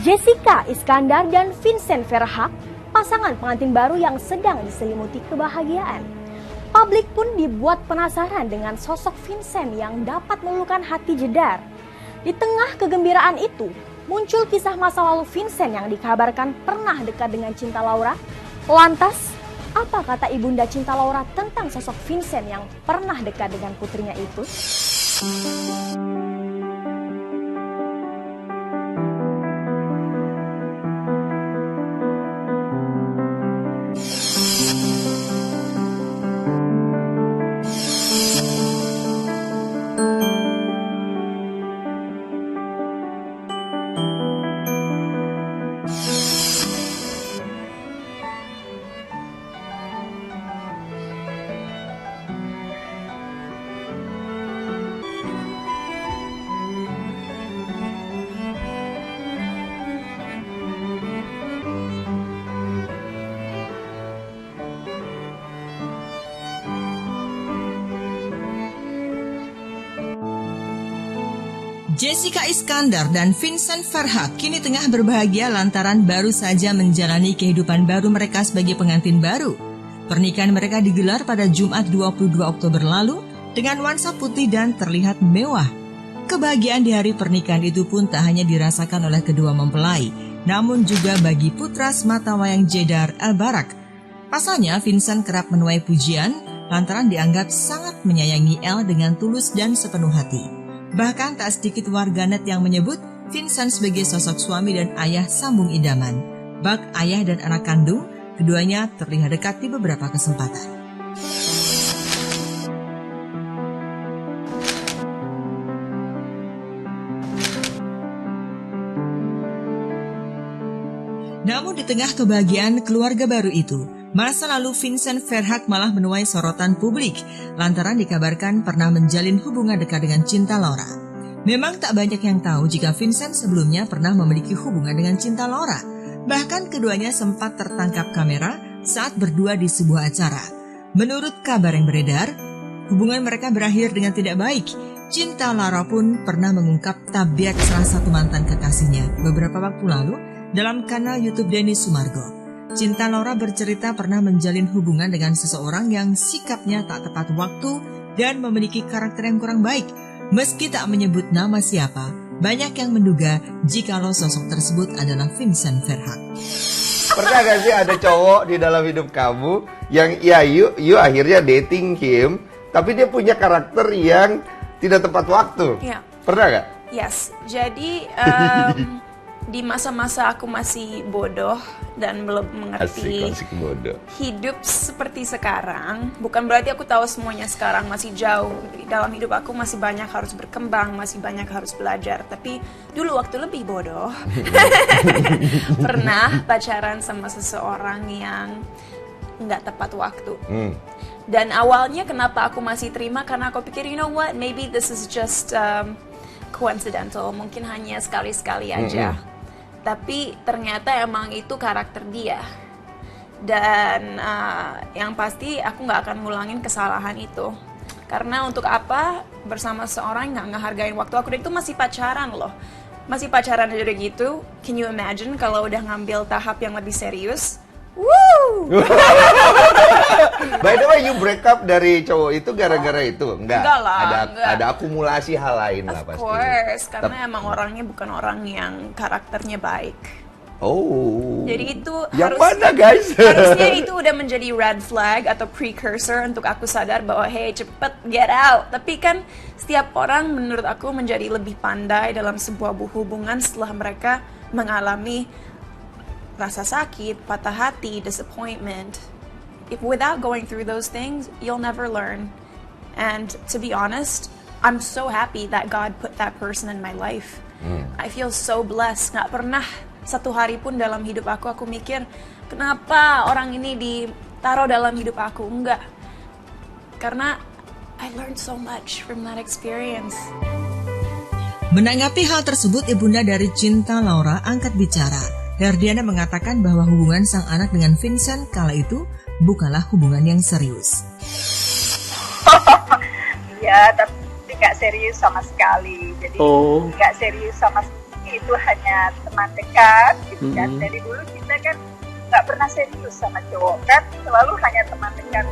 Jessica Iskandar dan Vincent Verhaak, pasangan pengantin baru yang sedang diselimuti kebahagiaan. Publik pun dibuat penasaran dengan sosok Vincent yang dapat meluluhkan hati jedar. Di tengah kegembiraan itu, muncul kisah masa lalu Vincent yang dikabarkan pernah dekat dengan Cinta Laura. Lantas, apa kata Ibunda Cinta Laura tentang sosok Vincent yang pernah dekat dengan putrinya itu? Jessica Iskandar dan Vincent Verhaak kini tengah berbahagia lantaran baru saja menjalani kehidupan baru mereka sebagai pengantin baru. Pernikahan mereka digelar pada Jumat 22 Oktober lalu dengan nuansa putih dan terlihat mewah. Kebahagiaan di hari pernikahan itu pun tak hanya dirasakan oleh kedua mempelai, namun juga bagi putra semata wayang Jedar El-Barak. Pasalnya, Vincent kerap menuai pujian lantaran dianggap sangat menyayangi El dengan tulus dan sepenuh hati. Bahkan tak sedikit warganet yang menyebut Vincent sebagai sosok suami dan ayah sambung idaman. Bak ayah dan anak kandung, keduanya terlihat dekat di beberapa kesempatan. Namun di tengah kebahagiaan keluarga baru itu, masa lalu Vincent Verhaak malah menuai sorotan publik lantaran dikabarkan pernah menjalin hubungan dekat dengan Cinta Laura. Memang tak banyak yang tahu jika Vincent sebelumnya pernah memiliki hubungan dengan Cinta Laura. Bahkan keduanya sempat tertangkap kamera saat berdua di sebuah acara. Menurut kabar yang beredar, hubungan mereka berakhir dengan tidak baik. Cinta Laura pun pernah mengungkap tabiat salah satu mantan kekasihnya beberapa waktu lalu dalam kanal YouTube Denny Sumargo. Cinta Laura bercerita pernah menjalin hubungan dengan seseorang yang sikapnya tak tepat waktu dan memiliki karakter yang kurang baik. Meski tak menyebut nama siapa, banyak yang menduga jikalau sosok tersebut adalah Vincent Verhaak. Pernah gak sih ada cowok di dalam hidup kamu yang ya you akhirnya dating him, tapi dia punya karakter yang tidak tepat waktu? Yeah. Pernah gak? Yes, jadi di masa-masa aku masih bodoh dan belum mengerti Asik bodoh. hidup seperti sekarang. Bukan berarti aku tahu semuanya sekarang, masih jauh. Dalam hidup aku masih banyak harus berkembang, masih banyak harus belajar. Tapi dulu waktu lebih bodoh, pernah pacaran sama seseorang yang nggak tepat waktu. Dan awalnya kenapa aku masih terima, karena aku pikir, you know what, maybe this is just coincidental, mungkin hanya sekali-sekali aja. Tapi ternyata emang itu karakter dia. Dan yang pasti aku gak akan ngulangin kesalahan itu. Karena untuk apa bersama seorang gak ngehargain waktu aku. Dan itu masih pacaran loh. Masih pacaran aja gitu. Can you imagine kalau udah ngambil tahap yang lebih serius? Woo! By the way, you break up dari cowok itu gara-gara itu? Enggak lah, ada akumulasi hal lain lah pasti. Of course, karena emang orangnya bukan orang yang karakternya baik. Oh. Jadi itu yang mana guys? Harusnya itu udah menjadi red flag atau precursor untuk aku sadar bahwa hey, cepet get out. Tapi kan setiap orang menurut aku menjadi lebih pandai dalam sebuah hubungan setelah mereka mengalami rasa sakit, patah hati, disappointment. If without going through those things, you'll never learn. And to be honest, I'm so happy that God put that person in my life. I feel so blessed. Nggak pernah satu hari pun dalam hidup aku mikir, kenapa orang ini ditaruh dalam hidup aku. Enggak. Karena I learned so much from that experience. Menanggapi hal tersebut, ibunda dari Cinta Laura angkat bicara. Herdiana mengatakan bahwa hubungan sang anak dengan Vincent kala itu bukanlah hubungan yang serius. Iya, tapi nggak serius sama sekali. Jadi nggak serius sama itu hanya teman dekat gitu kan. Dari dulu kita kan nggak pernah serius sama cowok kan, selalu hanya teman dekat.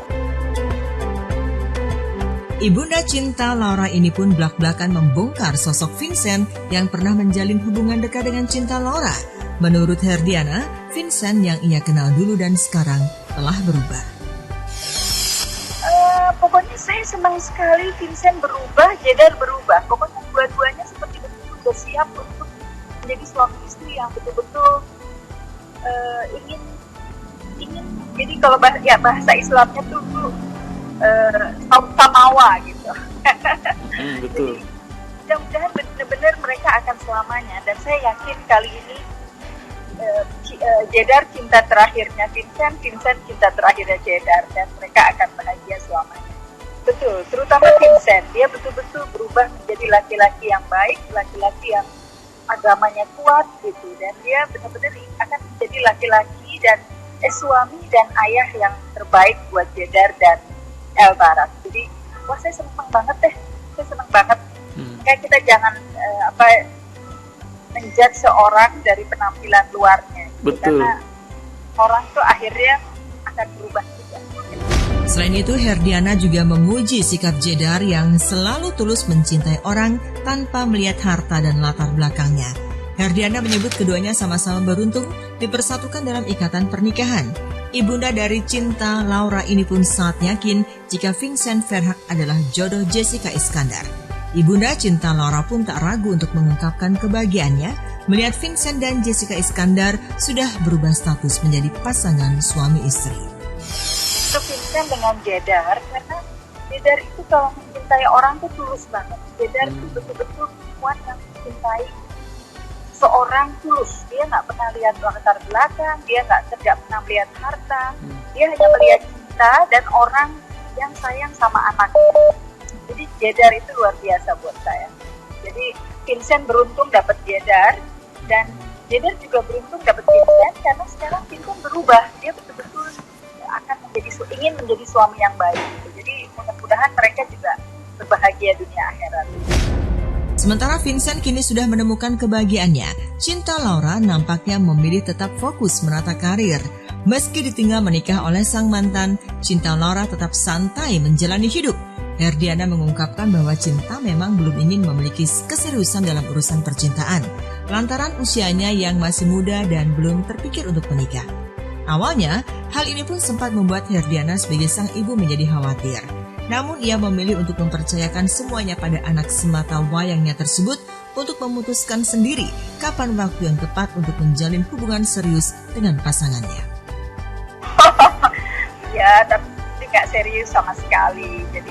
Ibunda Cinta Laura ini pun blak-blakan membongkar sosok Vincent yang pernah menjalin hubungan dekat dengan Cinta Laura. Menurut Herdiana, Vincent yang ia kenal dulu dan sekarang telah berubah. Pokoknya saya senang sekali Vincent berubah, Jedar berubah. Pokoknya dua-duanya seperti betul bersiap untuk menjadi suami istri yang betul-betul ingin. Jadi kalau bahasa Islamnya tuh samawa gitu. Betul. Jadi, mudah-mudahan benar-benar mereka akan selamanya, dan saya yakin kali ini Jedar cinta terakhirnya Vincent, Vincent cinta terakhirnya Jedar, dan mereka akan bahagia selamanya. Betul, terutama Vincent, dia betul-betul berubah menjadi laki-laki yang baik, laki-laki yang agamanya kuat gitu, dan dia benar-benar akan menjadi laki-laki dan suami dan ayah yang terbaik buat Jedar dan Elbarat. Jadi, wah saya senang banget deh, saya senang banget. Kayak kita jangan menjudge seorang dari penampilan luarnya, gitu. Betul. Karena orang tuh akhirnya akan berubah juga. Selain itu, Herdiana juga memuji sikap Jedar yang selalu tulus mencintai orang tanpa melihat harta dan latar belakangnya. Herdiana menyebut keduanya sama-sama beruntung dipersatukan dalam ikatan pernikahan. Ibunda dari Cinta Laura ini pun sangat yakin jika Vincent Verhaak adalah jodoh Jessica Iskandar. Ibunda Cinta Laura pun tak ragu untuk mengungkapkan kebahagiaannya melihat Vincent dan Jessica Iskandar sudah berubah status menjadi pasangan suami istri. Untuk Vincent dengan Jedar, karena Jedar itu kalau mencintai orang tuh tulus banget. Jedar itu betul-betul perempuan yang mencintai seorang tulus. Dia nggak pernah lihat latar belakang, dia tidak pernah melihat harta, dia hanya melihat cinta dan orang yang sayang sama anaknya. Jadi Jedar itu luar biasa buat saya. Jadi Vincent beruntung dapat Jedar, dan Jedar juga beruntung dapat Vincent, karena sekarang Vincent berubah. Dia betul-betul akan ingin menjadi suami yang baik. Jadi mudah-mudahan mereka juga berbahagia dunia akhirat. Sementara Vincent kini sudah menemukan kebahagiaannya, Cinta Laura nampaknya memilih tetap fokus menata karir. Meski ditinggal menikah oleh sang mantan, Cinta Laura tetap santai menjalani hidup. Herdiana mengungkapkan bahwa Cinta memang belum ingin memiliki keseriusan dalam urusan percintaan, lantaran usianya yang masih muda dan belum terpikir untuk menikah. Awalnya, hal ini pun sempat membuat Herdiana sebagai sang ibu menjadi khawatir. Namun ia memilih untuk mempercayakan semuanya pada anak semata wayangnya tersebut untuk memutuskan sendiri kapan waktu yang tepat untuk menjalin hubungan serius dengan pasangannya. Ya, tapi nggak serius sama sekali. Jadi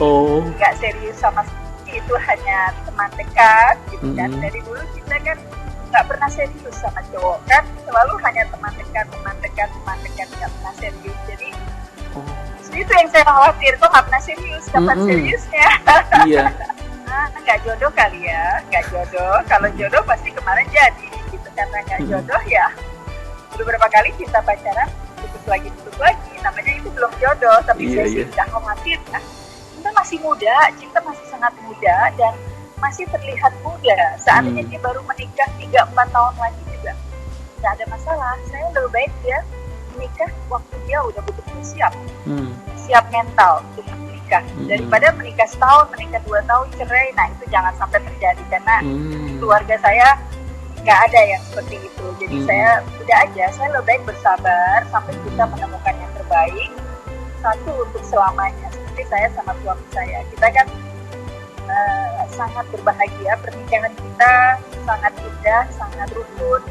nggak serius sama sekali, itu hanya teman dekat gitu kan. Dari dulu kita kan nggak pernah serius sama cowok kan, selalu hanya teman dekat, nggak pernah serius. Jadi itu yang saya khawatir, kok nggak pernah serius, kapan seriusnya? Iya. Nggak jodoh kali ya, nggak jodoh. Kalau jodoh pasti kemarin jadi, gitu. Karena nggak jodoh ya, beberapa kali kita pacaran, putus lagi, namanya itu belum jodoh. Tapi saya sih udah khawatir ya. Cinta masih muda, Cinta masih sangat muda, dan masih terlihat muda. Seandainya dia baru menikah 3-4 tahun lagi juga nggak ada masalah. Saya lebih baik dia menikah waktu dia udah betul-betul siap mental untuk menikah, daripada menikah setahun, menikah 2 tahun cerai. Nah itu jangan sampai terjadi, karena keluarga saya nggak ada yang seperti itu. Jadi saya udah aja, saya lebih baik bersabar sampai kita menemukan yang terbaik, satu untuk selamanya. Seperti saya sama suami saya, kita kan sangat berbahagia, pernikahan kita sangat indah, sangat rukun,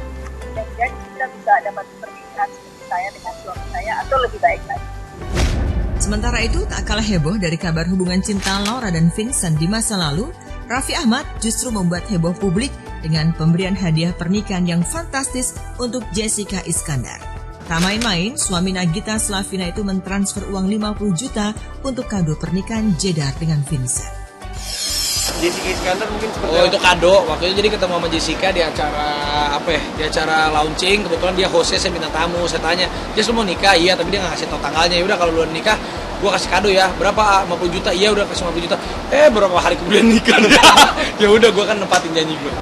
dan kita bisa dapat pernikahan seperti saya dengan suami saya atau lebih baik lagi. Sementara itu, tak kalah heboh dari kabar hubungan Cinta Laura dan Vincent di masa lalu, Raffi Ahmad justru membuat heboh publik dengan pemberian hadiah pernikahan yang fantastis untuk Jessica Iskandar. Tak main-main, suami Nagita Slavina itu mentransfer uang 50 juta untuk kado pernikahan Jedar dengan Vincent. Jessica Iskandar mungkin seperti itu kado. Waktu itu jadi ketemu sama Jessica di acara di acara launching. Kebetulan dia hostnya, saya minta tamu, saya tanya, "Jess, lu mau nikah?" "Iya," tapi dia nggak ngasih tau tanggalnya. "Ya udah, kalau lu nikah, gua kasih kado ya." "Berapa?" "50 juta." "Iya, udah kasih 50 juta." Berapa hari kemudian nikah. Ya udah, gua kan nempatin janji gua.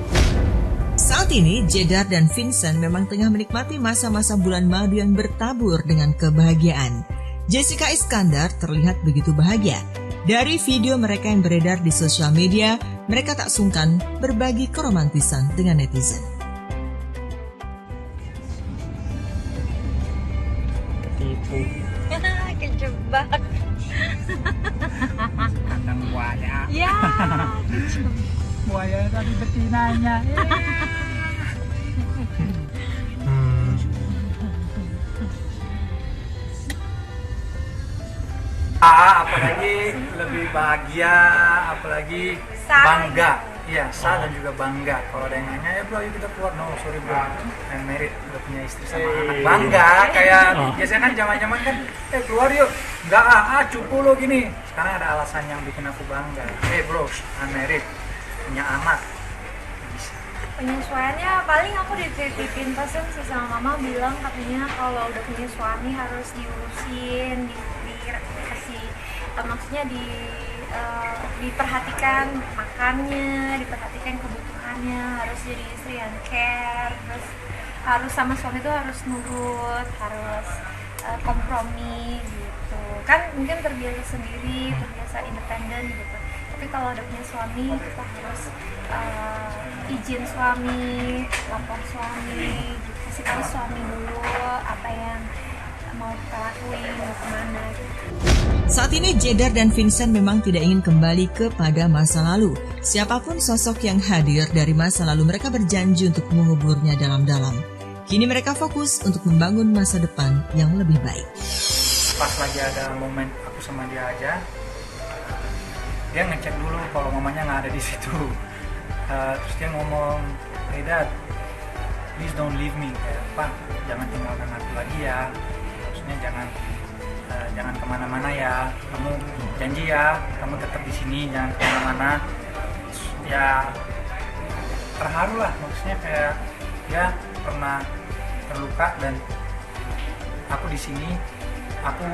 Saat Saat ini, Jedar dan Vincent memang tengah menikmati masa-masa bulan madu yang bertabur dengan kebahagiaan. Jessica Iskandar terlihat begitu bahagia. Dari video mereka yang beredar di sosial media, mereka tak sungkan berbagi keromantisan dengan netizen. Kejebak. Kandang buaya. Ya. Buaya tadi betinanya. Apalagi lebih bahagia, apalagi bangga. Iya, dan juga bangga. Kalau ada yang nanya, ya bro, yuk kita keluar. No, sorry bro, I'm married, udah punya istri sama anak. Bangga, kayak biasanya kan zaman-zaman kan, keluar yuk. Enggak, cupu lo gini. Sekarang ada alasan yang bikin aku bangga. Bro, I'm married, punya anak. Penyesuaiannya paling aku dititipin pesen sih sama mama, bilang katanya kalau udah punya suami harus diurusin, dikasih, maksudnya diperhatikan makannya, diperhatikan kebutuhannya, harus jadi istri yang care, terus harus sama suami itu harus nurut, harus kompromi gitu. Kan mungkin terbiasa sendiri, terbiasa independen gitu. Tapi kalau udah punya suami, kita harus izin suami, lapor suami, gitu. Kasih tahu suami dulu apa yang mau kita lakuin, mau kemana gitu. Saat ini Jedar dan Vincent memang tidak ingin kembali kepada masa lalu. Siapapun sosok yang hadir dari masa lalu, mereka berjanji untuk menguburnya dalam-dalam. Kini mereka fokus untuk membangun masa depan yang lebih baik. Pas lagi ada momen aku sama dia aja, dia ngecek dulu kalau mamanya nggak ada di situ. Terus dia ngomong, "Hey Dad, please don't leave me." Pak, jangan tinggalkan aku lagi ya. Maksudnya jangan kemana-mana ya. Kamu janji ya, kamu tetap di sini, jangan kemana-mana. Ya terharu lah, maksudnya kayak dia pernah terluka dan aku di sini, aku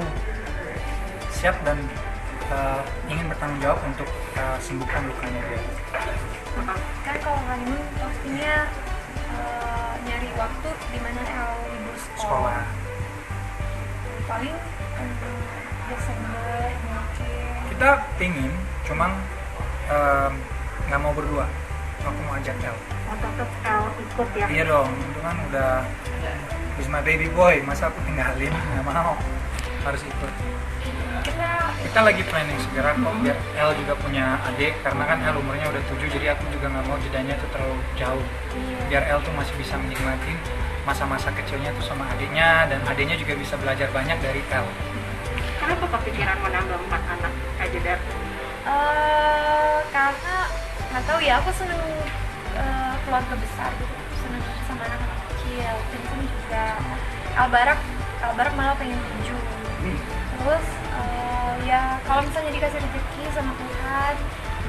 siap dan ingin bertanggung jawab untuk sembuhkan lukanya dia. Kan kalau honeymoon pastinya nyari waktu di mana El libur sekolah. Paling Desember mungkin. Kita pingin, cuman nggak mau berdua. Aku mau ajak El. Tetap El ikut ya. Iya dong, itu kan udah he's my baby boy, masa aku tinggalin, nggak mau, harus ikut. Kita lagi planning segera kok biar El juga punya adik, karena kan El umurnya udah 7, jadi aku juga nggak mau jedanya tuh terlalu jauh, biar El tuh masih bisa menikmati masa-masa kecilnya tuh sama adiknya, dan adiknya juga bisa belajar banyak dari El. Kenapa kepikiran menambah 4 anak aja Dar? Karena nggak tahu ya, aku seneng keluarga besar gitu, seneng sama anak-anak kecil. Vincent juga, Albarak malah pengen 7. Terus ya kalau misalnya dikasih rezeki sama Tuhan,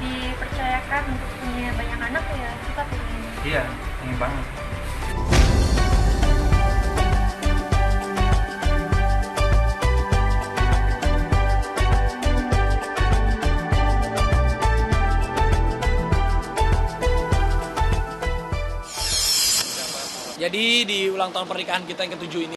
dipercayakan untuk punya banyak anak, ya kita pengen. Iya, pengen banget. Jadi di ulang tahun pernikahan kita yang ke-7 ini